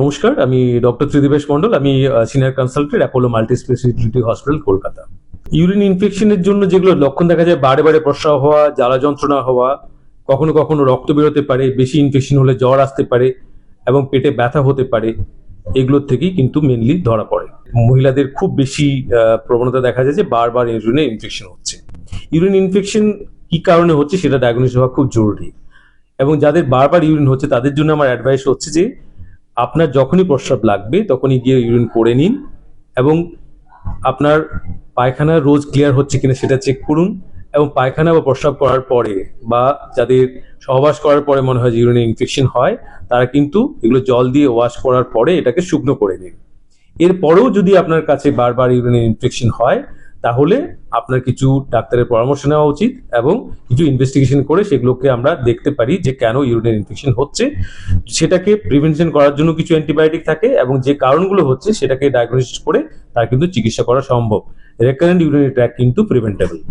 নমস্কার, আমি ডক্টর ত্রিদিবেশ মণ্ডল। আমি senior consultant Apollo multi speciality hospital, Kolkata. Urine ইনফেকশনের জন্য যেগুলো লক্ষণ দেখা যায়, বারে বারে প্রস্রাব হওয়া, জ্বালা যন্ত্রণা হওয়া, কখনো কখনো রক্ত বেরোতে পারে, বেশি ইনফেকশন হলে জ্বর আসতে পারে এবং পেটে ব্যথা হতে পারে, এগুলোর থেকেই কিন্তু মেনলি ধরা পড়ে। মহিলাদের খুব বেশি প্রবণতা দেখা যায় যে বারবার ইউরিনে ইনফেকশন হচ্ছে। ইউরিন ইনফেকশন কি কারণে হচ্ছে সেটা ডায়াগনোসিস হওয়া খুব জরুরি। এবং যাদের বারবার ইউরিন হচ্ছে তাদের জন্য আমার অ্যাডভাইস হচ্ছে যে আপনার যখনই প্রস্রাব লাগবে তখনই গিয়ে ইউরিন করে নিন এবং আপনার পায়খানা রোজ ক্লিয়ার হচ্ছে কিনা সেটা চেক করুন। এবং পায়খানা বা প্রস্রাব করার পরে বা যাদের সহবাস করার পরে মনে হয় যে ইউরিনে ইনফেকশন হয়, তারা কিন্তু এগুলো জল দিয়ে ওয়াশ করার পরে এটাকে শুকনো করে নিন। এরপরেও যদি আপনার কাছে বারবার ইউরিনে ইনফেকশন হয়, তাহলে আপনার কিছু ডাক্তারের পরামর্শ নেওয়া উচিত এবং কিছু ইনভেস্টিগেশন করে সেগুলোকে আমরা দেখতে পারি যে কেন ইউরিনের ইনফেকশন হচ্ছে। সেটাকে প্রিভেনশন করার জন্য কিছু অ্যান্টিবায়োটিক থাকে এবং যে কারণগুলো হচ্ছে সেটাকে ডায়াগনোসিস করে তার কিন্তু চিকিৎসা করা সম্ভব। রেকারেন্ট ইউরিনারি ট্র্যাক্ট কিন্তু প্রিভেন্টেবল।